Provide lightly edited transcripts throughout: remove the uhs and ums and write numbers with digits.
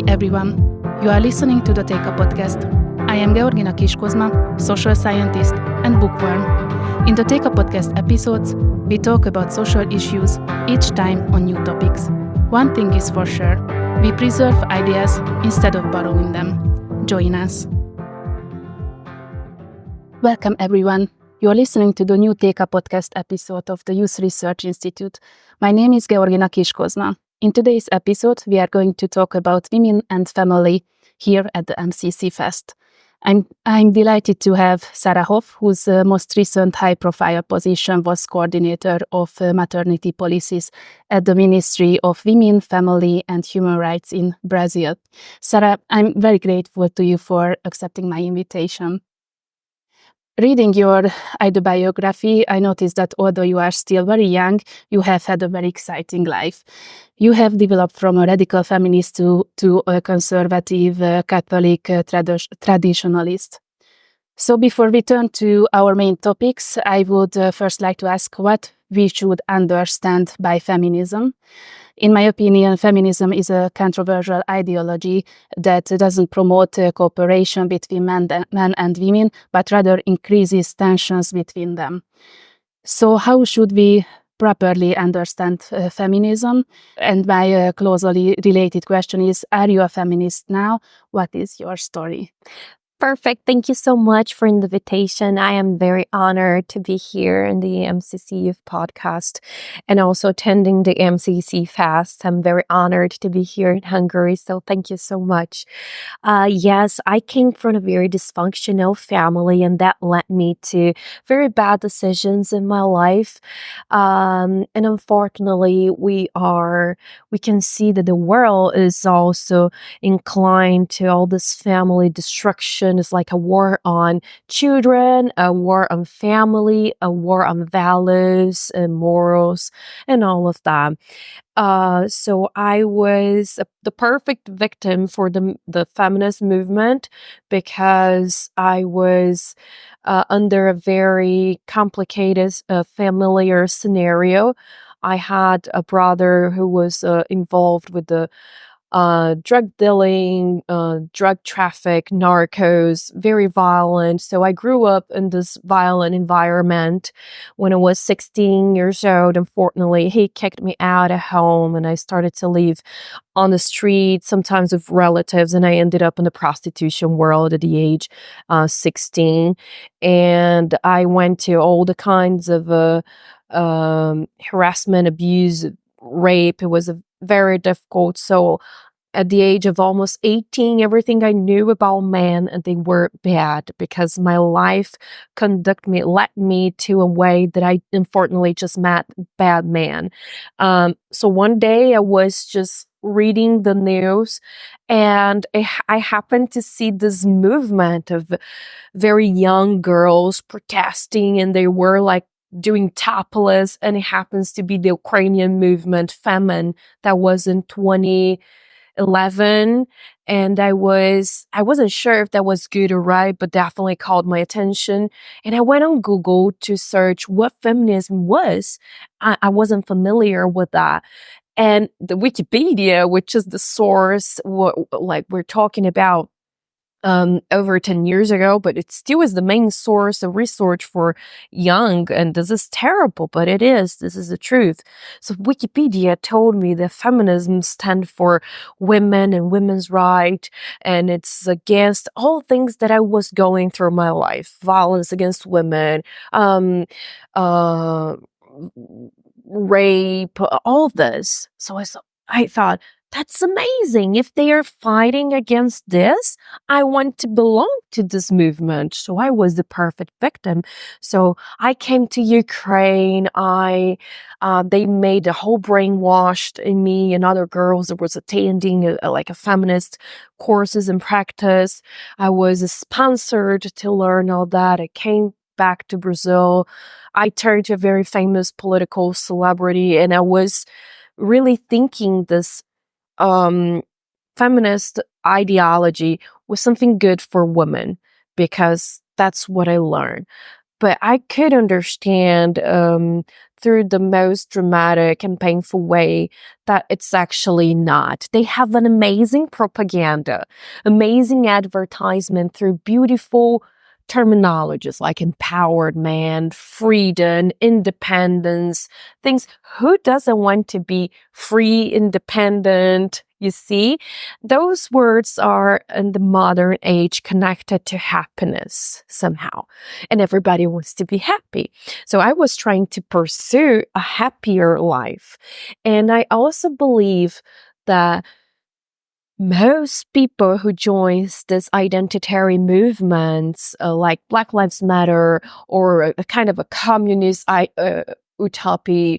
Hi everyone, you are listening to the TÉKA podcast. I am Georgina Kiss-Kozma, social scientist and bookworm. In the TÉKA podcast episodes, we talk about social issues, each time on new topics. One thing is for sure, we preserve ideas instead of borrowing them. Join us. Welcome everyone. You are listening to the new TÉKA podcast episode of the Youth Research Institute. My name is Georgina Kiss-Kozma. In today's episode, we are going to talk about women and family here at the MCC Fest. I'm delighted to have Sara Huff, whose most recent high-profile position was coordinator of maternity policies at the Ministry of Women, Family and Human Rights in Brazil. Sara, I'm very grateful to you for accepting my invitation. Reading your autobiography, I noticed that although you are still very young, you have had a very exciting life. You have developed from a radical feminist to a conservative Catholic traditionalist. So before we turn to our main topics, I would first like to ask what we should understand by feminism. In my opinion, feminism is a controversial ideology that doesn't promote cooperation between men and women, but rather increases tensions between them. So how should we properly understand feminism? And my closely related question is, are you a feminist now? What is your story? Perfect. Thank you so much for the invitation. I am very honored to be here in the MCC Youth Podcast and also attending the MCC Fest. I'm very honored to be here in Hungary, so thank you so much. Yes, I came from a very dysfunctional family, and that led me to very bad decisions in my life. And unfortunately, we can see that the world is also inclined to all this family destruction. Is like a war on children, a war on family, a war on values and morals, and all of that. So I was the perfect victim for the feminist movement because I was under a very complicated familiar scenario. I had a brother who was involved with the drug dealing, drug traffic, narcos, very violent. So I grew up in this violent environment. When I was 16 years old, unfortunately, he kicked me out of home and I started to live on the street, sometimes with relatives, and I ended up in the prostitution world at the age 16. And I went to all the kinds of harassment, abuse, rape. It was very difficult. So at the age of almost 18, everything I knew about men, and they were bad because my life led me to a way that I unfortunately just met bad men. So one day I was just reading the news and I happened to see this movement of very young girls protesting, and they were like doing topless, and it happens to be the Ukrainian movement Femin that was in 2011, and I wasn't sure if that was good or right, but definitely called my attention. And I went on Google to search what feminism was. I wasn't familiar with that. And the Wikipedia, which is the source, like we're talking about over 10 years ago, but it still is the main source of research for young, and this is terrible, but this is the truth. So Wikipedia told me that feminism stands for women and women's right, and it's against all things that I was going through my life, violence against women, rape, all of this. So I thought, that's amazing. If they are fighting against this, I want to belong to this movement. So I was the perfect victim. So I came to Ukraine. They made a whole brainwashed in me and other girls that was attending like a feminist courses and practice. I was sponsored to learn all that. I came back to Brazil. I turned to a very famous political celebrity, and I was really thinking this feminist ideology was something good for women because that's what I learned. But I could understand through the most dramatic and painful way that it's actually not. They have an amazing propaganda, amazing advertisement through beautiful terminologies like empowered man, freedom, independence, things. Who doesn't want to be free, independent? You see, those words are in the modern age connected to happiness somehow, and everybody wants to be happy. So I was trying to pursue a happier life. And I also believe that most people who joins this identitary movements like Black Lives Matter or a kind of a communist utopia,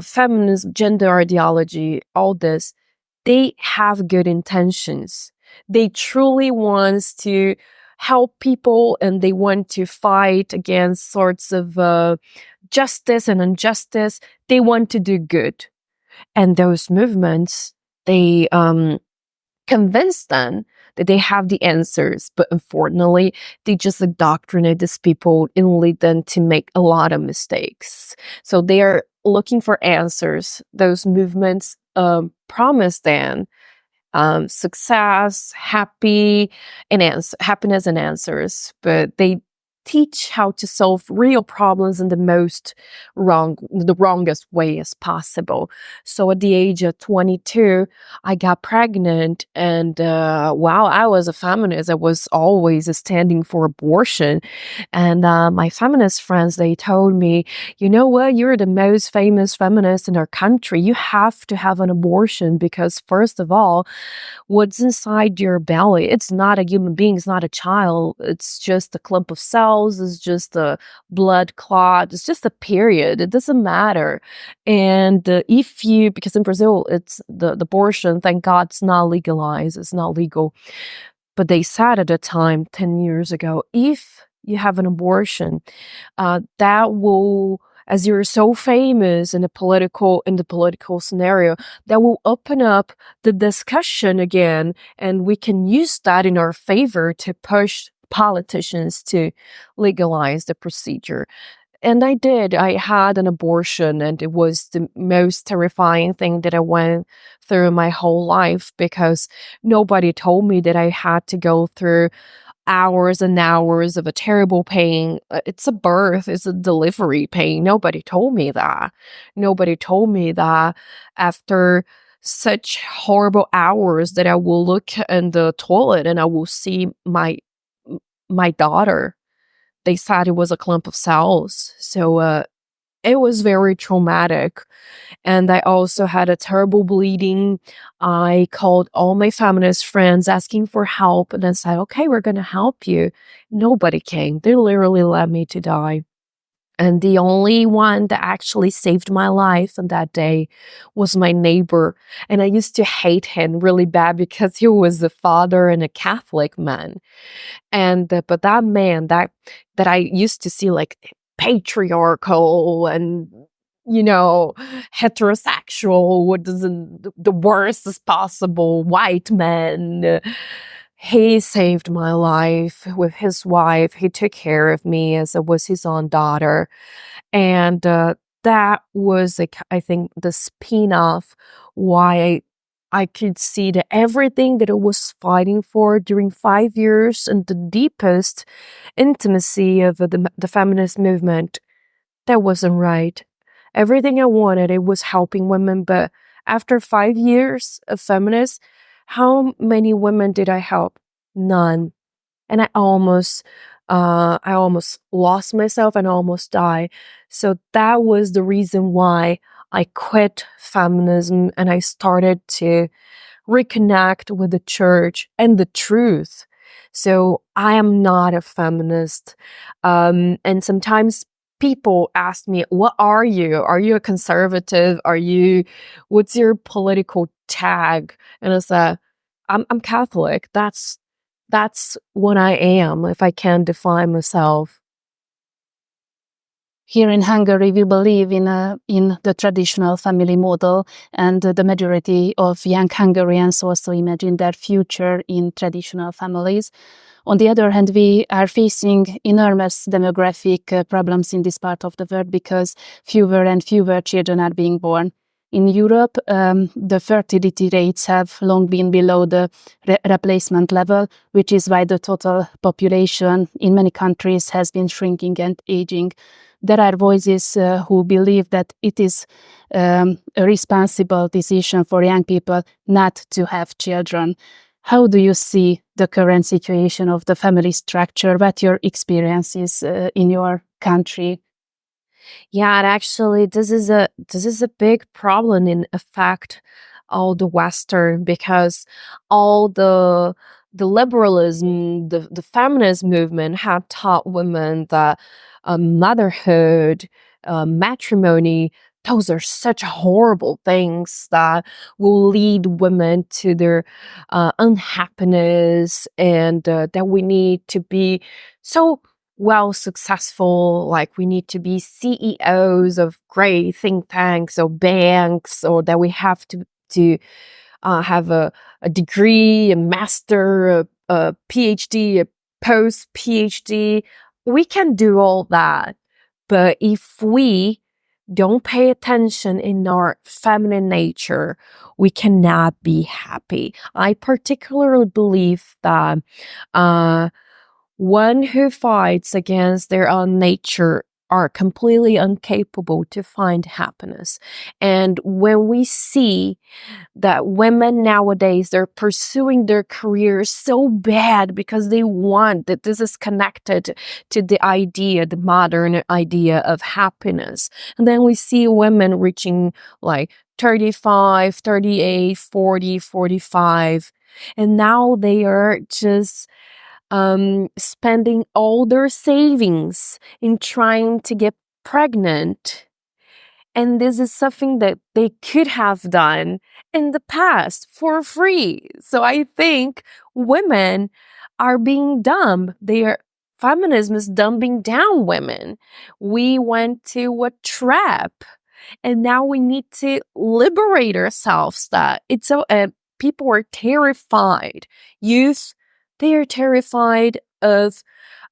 feminism, gender ideology, all this, they have good intentions. They truly want to help people and they want to fight against sorts of justice and injustice. They want to do good. And those movements, they convince them that they have the answers, but unfortunately, they just indoctrinate these people and lead them to make a lot of mistakes. So they are looking for answers. Those movements promise them success, happiness and answers, but they teach how to solve real problems in the wrongest way as possible. So at the age of 22, I got pregnant, and while I was a feminist, I was always standing for abortion. And my feminist friends, they told me, you know what, you're the most famous feminist in our country. You have to have an abortion because, first of all, what's inside your belly, it's not a human being, it's not a child, it's just a clump of cells, it's just a blood clot, it's just a period, it doesn't matter. And because in Brazil, it's the abortion, thank God, it's not legalized, it's not legal. But they said at the time, 10 years ago, if you have an abortion, that will, as you're so famous in the political scenario, that will open up the discussion again, and we can use that in our favor to push politicians to legalize the procedure. And I did. I had an abortion, and it was the most terrifying thing that I went through my whole life because nobody told me that I had to go through hours and hours of a terrible pain. It's a birth, it's a delivery pain. Nobody told me that. Nobody told me that after such horrible hours that I will look in the toilet and I will see my daughter. They said it was a clump of cells. So it was very traumatic. And I also had a terrible bleeding. I called all my feminist friends asking for help, and I said, okay, we're going to help you. Nobody came. They literally let me to die. And the only one that actually saved my life on that day was my neighbor. And I used to hate him really bad because he was a father and a Catholic man. And but that man that I used to see like patriarchal and heterosexual, what is the worst as possible white man. He saved my life with his wife. He took care of me as I was his own daughter. And that was, like, I think, the spin-off why I could see that everything that I was fighting for during 5 years and the deepest intimacy of the feminist movement, that wasn't right. Everything I wanted, it was helping women, but after 5 years of feminist, how many women did I help? None. And I almost lost myself and almost died. So that was the reason why I quit feminism and I started to reconnect with the church and the truth. So I am not a feminist. And sometimes people ask me, what are you? Are you a conservative? What's your political tag? And I said, I'm Catholic. That's what I am, if I can define myself. Here in Hungary, we believe in the traditional family model, and the majority of young Hungarians also imagine their future in traditional families. On the other hand, we are facing enormous demographic problems in this part of the world because fewer and fewer children are being born. In Europe, the fertility rates have long been below the replacement level, which is why the total population in many countries has been shrinking and aging. There are voices who believe that it is a responsible decision for young people not to have children. How do you see the current situation of the family structure? What your experiences in your country? Yeah, and actually, this is a big problem in effect all the Western, because all the liberalism, the feminist movement have taught women that motherhood, matrimony, those are such horrible things that will lead women to their unhappiness, and that we need to be so well successful, like we need to be CEOs of great think tanks or banks, or that we have to have a degree, a master, a PhD, a post PhD. We can do all that, but if we don't pay attention in our feminine nature, we cannot be happy. I particularly believe that uh, one who fights against their own nature are completely incapable to find happiness. And when we see that women nowadays, they're pursuing their careers so bad because they want that, this is connected to the idea, the modern idea of happiness. And then we see women reaching like 35, 38, 40, 45, and now they are just spending all their savings in trying to get pregnant. And this is something that they could have done in the past for free. So I think women are being dumb. Feminism is dumbing down women. We went to a trap, and now we need to liberate ourselves. That it's so people are terrified. Youth, they are terrified of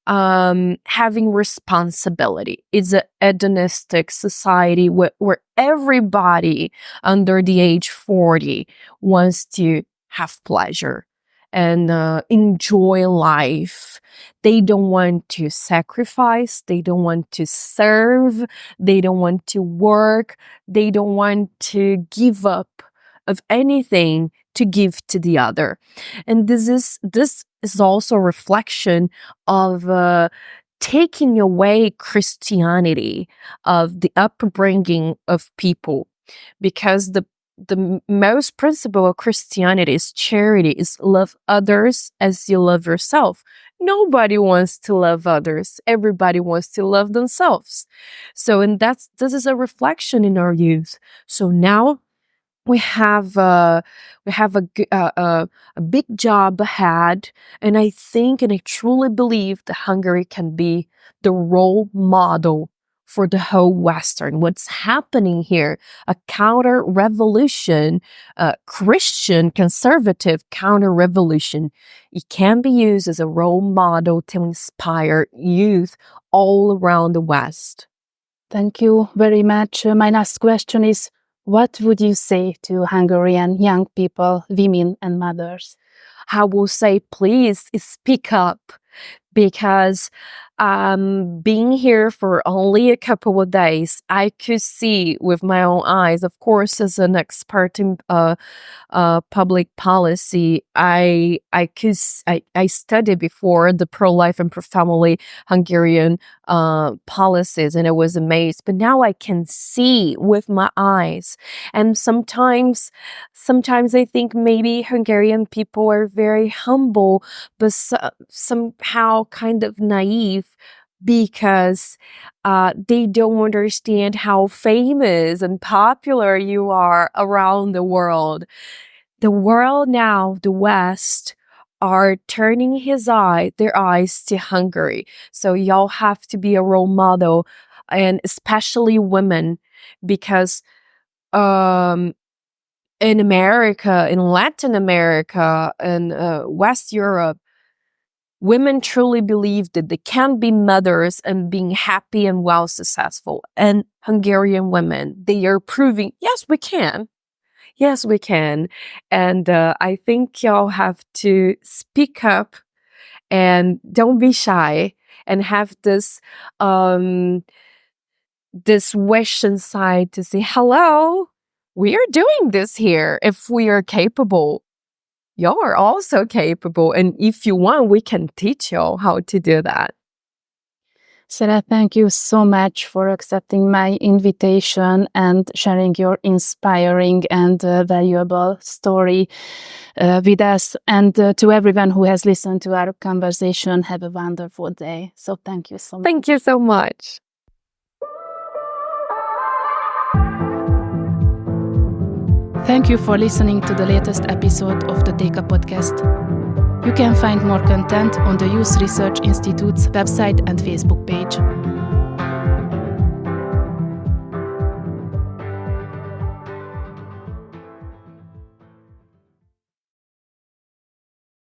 having responsibility. It's a hedonistic society where everybody under the age 40 wants to have pleasure and enjoy life. They don't want to sacrifice, they don't want to serve, they don't want to work, they don't want to give up of anything to give to the other. And this is also a reflection of taking away Christianity, of the upbringing of people, because the most principle of Christianity is charity, is love others as you love yourself. Nobody wants to love others. Everybody wants to love themselves. So, and this is a reflection in our youth. So now we have a big job ahead, and I think and I truly believe that Hungary can be the role model for the whole Western. What's happening here? A counter revolution, a Christian conservative counter revolution. It can be used as a role model to inspire youth all around the West. Thank you very much. My last question is, what would you say to Hungarian young people, women and mothers? I will say, please speak up, because being here for only a couple of days, I could see with my own eyes. Of course, as an expert in public policy, I studied before the pro-life and pro-family Hungarian policies, and I was amazed. But now I can see with my eyes, and sometimes I think maybe Hungarian people are very humble, but somehow kind of naive, because they don't understand how famous and popular you are around the world. The world now, the West, are turning their eyes to Hungary. So y'all have to be a role model and especially women, because in America, in Latin America, and West Europe, women truly believe that they can be mothers and being happy and well successful. And Hungarian women, they are proving, yes, we can. Yes, we can. And I think y'all have to speak up and don't be shy and have this wish inside to say, hello, we are doing this here. If we are capable, y'all are also capable. And if you want, we can teach y'all how to do that. Sara, thank you so much for accepting my invitation and sharing your inspiring and valuable story with us. And to everyone who has listened to our conversation, have a wonderful day. So thank you so much. Thank you so much. Thank you for listening to the latest episode of the TÉKA podcast. You can find more content on the Youth Research Institute's website and Facebook page.